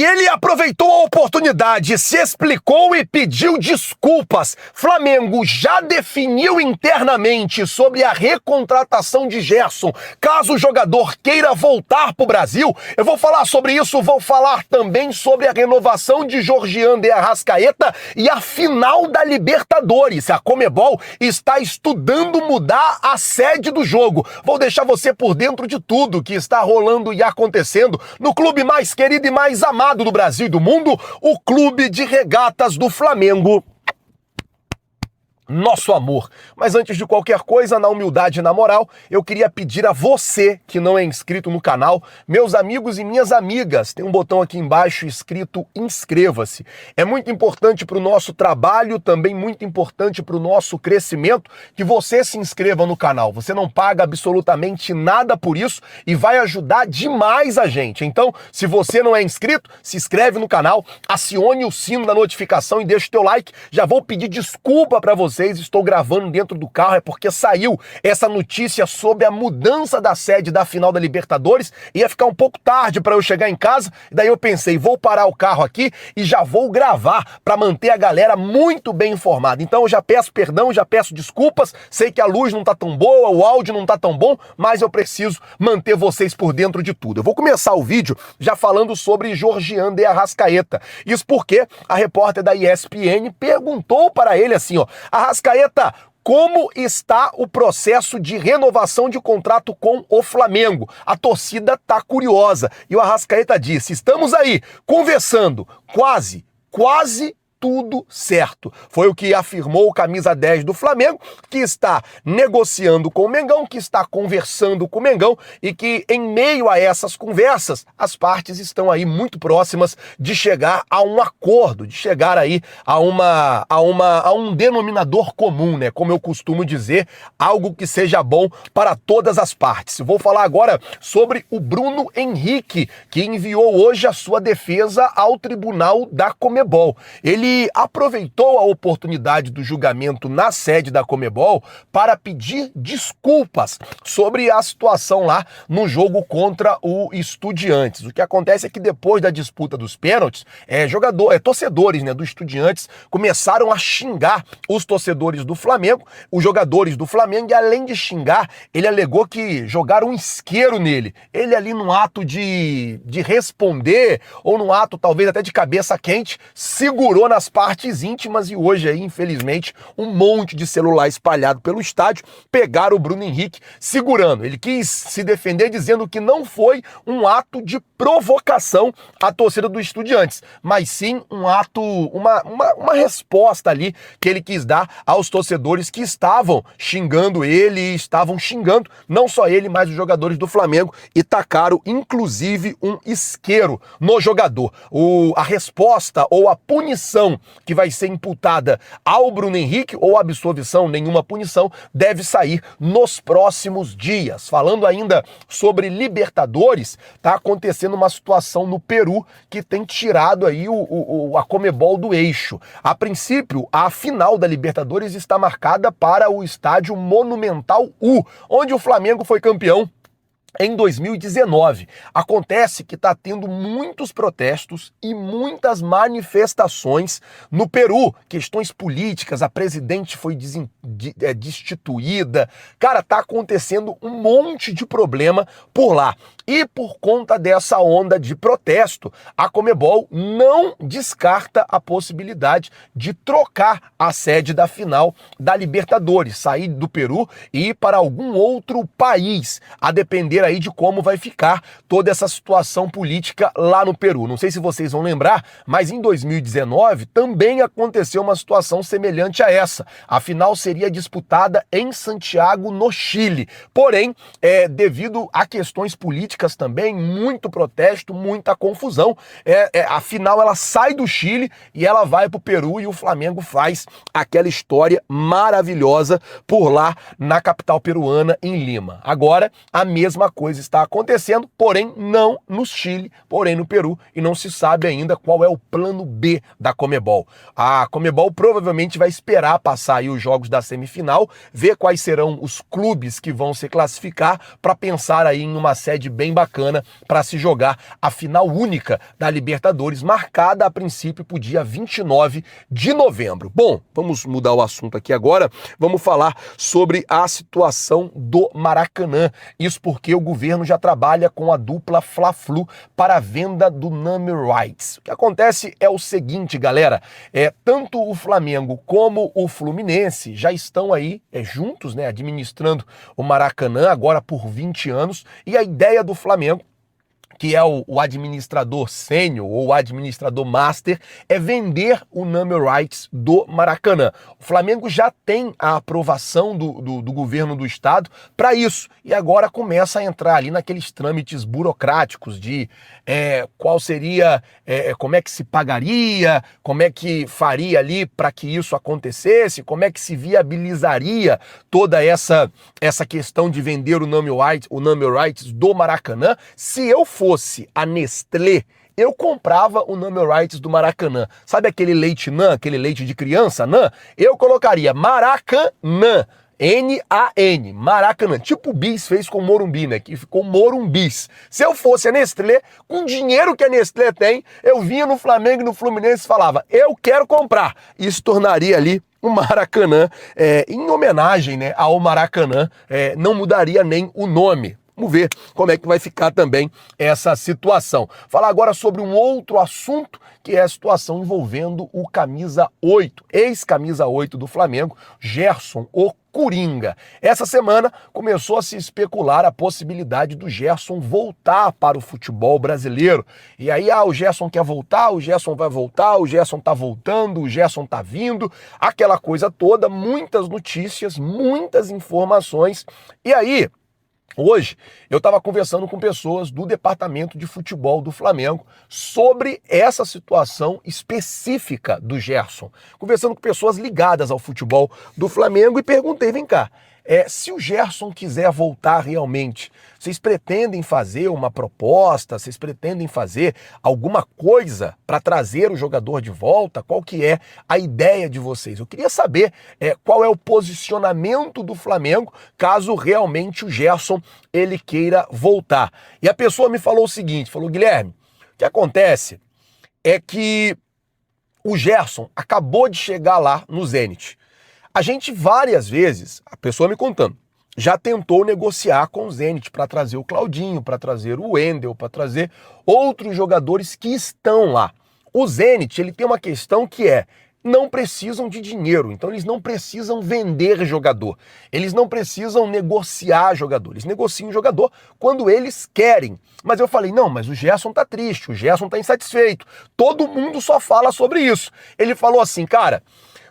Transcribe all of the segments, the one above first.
ele aproveitou a oportunidade, se explicou e pediu desculpas. Flamengo já definiu internamente sobre a recontratação de Gerson, caso o jogador queira voltar para o Brasil. Eu vou falar sobre isso, vou falar também sobre a renovação de Georgian de Arrascaeta e a final da Libertadores. A Conmebol está estudando mudar a sede do jogo. Vou deixar você por dentro de tudo que está rolando e acontecendo no clube mais querido e mais amado do Brasil e do mundo, o Clube de Regatas do Flamengo. Nosso amor. Mas antes de qualquer coisa, na humildade e na moral, eu queria pedir a você que não é inscrito no canal, meus amigos e minhas amigas, tem um botão aqui embaixo escrito inscreva-se. É muito importante para o nosso trabalho, também muito importante para o nosso crescimento, que você se inscreva no canal. Você não paga absolutamente nada por isso e vai ajudar demais a gente. Então, se você não é inscrito, se inscreve no canal, acione o sino da notificação e deixa o teu like. Já vou pedir desculpa para você. Estou gravando dentro do carro, é porque saiu essa notícia sobre a mudança da sede da final da Libertadores. Ia ficar um pouco tarde para eu chegar em casa, e daí eu pensei, vou parar o carro aqui e já vou gravar para manter a galera muito bem informada. Então eu já peço perdão, já peço desculpas, sei que a luz não tá tão boa, o áudio não tá tão bom, mas eu preciso manter vocês por dentro de tudo. Eu vou começar o vídeo já falando sobre Georgian de Arrascaeta. Isso porque a repórter da ESPN perguntou para ele assim, ó, Arrascaeta, como está o processo de renovação de contrato com o Flamengo? A torcida tá curiosa. E o Arrascaeta disse, estamos aí conversando, quase tudo certo. Foi o que afirmou o camisa 10 do Flamengo, que está negociando com o Mengão, que está conversando com o Mengão e que em meio a essas conversas, as partes estão aí muito próximas de chegar a um acordo, de chegar aí a um denominador comum, né? Como eu costumo dizer, algo que seja bom para todas as partes. Vou falar agora sobre o Bruno Henrique, que enviou hoje a sua defesa ao Tribunal da Conmebol. Ele aproveitou a oportunidade do julgamento na sede da Conmebol para pedir desculpas sobre a situação lá no jogo contra o Estudiantes. O que acontece é que depois da disputa dos pênaltis, torcedores, né, do Estudiantes começaram a xingar os torcedores do Flamengo, os jogadores do Flamengo, e além de xingar, ele alegou que jogaram um isqueiro nele. Ele ali num ato de responder, ou num ato talvez até de cabeça quente, segurou nas partes íntimas e hoje aí, infelizmente, um monte de celular espalhado pelo estádio pegaram o Bruno Henrique segurando. Ele quis se defender dizendo que não foi um ato de provocação à torcida do Estudiantes, mas sim um ato, uma resposta ali que ele quis dar aos torcedores que estavam xingando ele e estavam xingando não só ele, mas os jogadores do Flamengo e tacaram inclusive um isqueiro no jogador. A resposta ou a punição que vai ser imputada ao Bruno Henrique, ou absolvição, nenhuma punição, deve sair nos próximos dias. Falando ainda sobre Libertadores, tá acontecendo uma situação no Peru que tem tirado aí a Conmebol do eixo. A princípio, a final da Libertadores está marcada para o estádio Monumental U, onde o Flamengo foi campeão em 2019. Acontece que está tendo muitos protestos e muitas manifestações no Peru, questões políticas, a presidente foi destituída. Cara, tá acontecendo um monte de problema por lá. E por conta dessa onda de protesto, a Conmebol não descarta a possibilidade de trocar a sede da final da Libertadores, sair do Peru e ir para algum outro país, a depender aí de como vai ficar toda essa situação política lá no Peru. Não sei se vocês vão lembrar, mas em 2019 também aconteceu uma situação semelhante a essa. A final seria disputada em Santiago, no Chile. Porém, devido a questões políticas também, muito protesto, muita confusão, a final ela sai do Chile e ela vai para o Peru e o Flamengo faz aquela história maravilhosa por lá na capital peruana, em Lima. Agora, a mesma coisa está acontecendo, porém não no Chile, porém no Peru, e não se sabe ainda qual é o plano B da Conmebol. A Conmebol provavelmente vai esperar passar aí os jogos da semifinal, ver quais serão os clubes que vão se classificar para pensar aí em uma sede bem bem bacana para se jogar a final única da Libertadores, marcada a princípio para o dia 29 de novembro. Bom, vamos mudar o assunto aqui agora, vamos falar sobre a situação do Maracanã. Isso porque o governo já trabalha com a dupla Fla-Flu para a venda do name rights. O que acontece é o seguinte, galera, tanto o Flamengo como o Fluminense já estão aí juntos, né, administrando o Maracanã agora por 20 anos, e a ideia do Flamengo, que é o administrador sênior ou o administrador master, é vender o name rights do Maracanã. O Flamengo já tem a aprovação do governo do estado para isso, e agora começa a entrar ali naqueles trâmites burocráticos de qual seria, como é que se pagaria, como é que faria ali para que isso acontecesse, como é que se viabilizaria toda essa questão de vender o name rights do Maracanã. Se eu fosse a Nestlé, eu comprava o name rights do Maracanã. Sabe aquele leite NAN, aquele leite de criança NAN? Eu colocaria Maracanã, N-A-N, Maracanã, tipo o Bis fez com o Morumbi, né, que ficou Morumbis. Se eu fosse a Nestlé, com o dinheiro que a Nestlé tem, eu vinha no Flamengo e no Fluminense e falava, eu quero comprar. Isso tornaria ali o Maracanã, em homenagem, né, ao Maracanã, não mudaria nem o nome. Vamos ver como é que vai ficar também essa situação. Falar agora sobre um outro assunto, que é a situação envolvendo o camisa 8, ex-camisa 8 do Flamengo, Gerson, o Coringa. Essa semana começou a se especular a possibilidade do Gerson voltar para o futebol brasileiro. E aí, o Gerson quer voltar, o Gerson vai voltar, o Gerson tá voltando, o Gerson tá vindo, aquela coisa toda, muitas notícias, muitas informações. E aí, hoje, eu estava conversando com pessoas do departamento de futebol do Flamengo sobre essa situação específica do Gerson. Conversando com pessoas ligadas ao futebol do Flamengo e perguntei, vem cá, se o Gerson quiser voltar realmente, vocês pretendem fazer uma proposta, vocês pretendem fazer alguma coisa para trazer o jogador de volta? Qual que é a ideia de vocês? Eu queria saber qual é o posicionamento do Flamengo caso realmente o Gerson ele queira voltar. E a pessoa me falou o seguinte, falou, Guilherme, o que acontece é que o Gerson acabou de chegar lá no Zenit. A gente várias vezes, a pessoa me contando, já tentou negociar com o Zenit para trazer o Claudinho, para trazer o Wendel, para trazer outros jogadores que estão lá. O Zenit, ele tem uma questão que não precisam de dinheiro, então eles não precisam vender jogador, eles não precisam negociar jogador, eles negociam jogador quando eles querem. Mas eu falei, não, mas o Gerson tá triste, o Gerson tá insatisfeito, todo mundo só fala sobre isso. Ele falou assim, cara,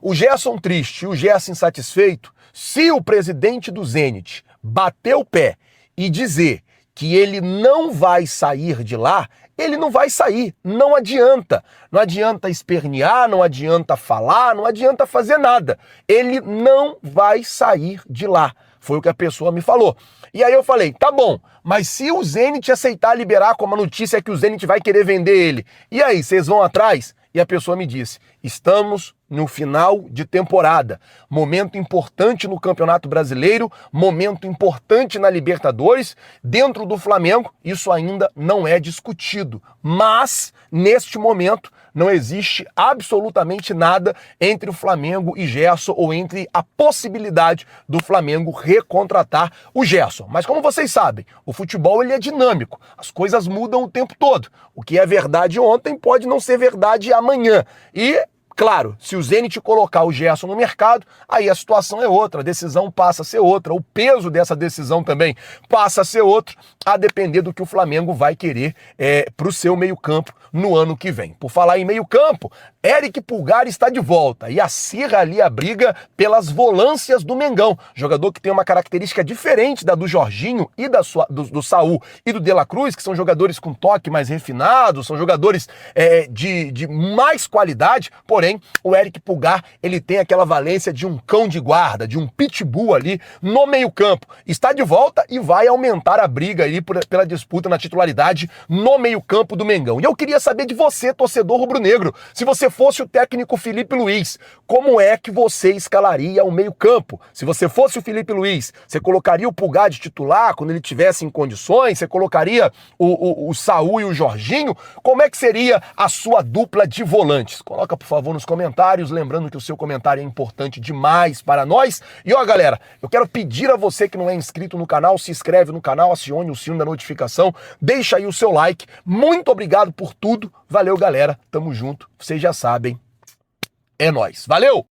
o Gerson triste e o Gerson insatisfeito, se o presidente do Zenit bater o pé e dizer que ele não vai sair de lá, ele não vai sair, não adianta. Não adianta espernear, não adianta falar, não adianta fazer nada. Ele não vai sair de lá. Foi o que a pessoa me falou. E aí eu falei, tá bom, mas se o Zenit aceitar liberar, como a notícia é que o Zenit vai querer vender ele, e aí, vocês vão atrás? E a pessoa me disse, estamos no final de temporada, momento importante no Campeonato Brasileiro, momento importante na Libertadores, dentro do Flamengo, isso ainda não é discutido, mas neste momento não existe absolutamente nada entre o Flamengo e Gerson ou entre a possibilidade do Flamengo recontratar o Gerson. Mas como vocês sabem, o futebol ele é dinâmico, as coisas mudam o tempo todo. O que é verdade ontem pode não ser verdade amanhã. E claro, se o Zenit colocar o Gerson no mercado, aí a situação é outra, a decisão passa a ser outra, o peso dessa decisão também passa a ser outro, a depender do que o Flamengo vai querer para o seu meio-campo no ano que vem. Por falar em meio-campo, Eric Pulgar está de volta e acirra ali a briga pelas volâncias do Mengão, jogador que tem uma característica diferente da do Jorginho e do Saul e do De La Cruz, que são jogadores com toque mais refinado, são jogadores de mais qualidade, porém Porém, o Eric Pulgar, ele tem aquela valência de um cão de guarda, de um pitbull ali no meio-campo. Está de volta e vai aumentar a briga aí pela disputa na titularidade no meio-campo do Mengão. E eu queria saber de você, torcedor rubro-negro, se você fosse o técnico Felipe Luiz, como é que você escalaria o meio-campo? Se você fosse o Felipe Luiz, você colocaria o Pulgar de titular quando ele tivesse em condições? Você colocaria o Saul e o Jorginho? Como é que seria a sua dupla de volantes? Coloca, por favor, nos comentários, lembrando que o seu comentário é importante demais para nós. E ó, galera, eu quero pedir a você que não é inscrito no canal, se inscreve no canal, acione o sino da notificação, deixa aí o seu like. Muito obrigado por tudo. Valeu, galera. Tamo junto. Vocês já sabem. É nóis. Valeu!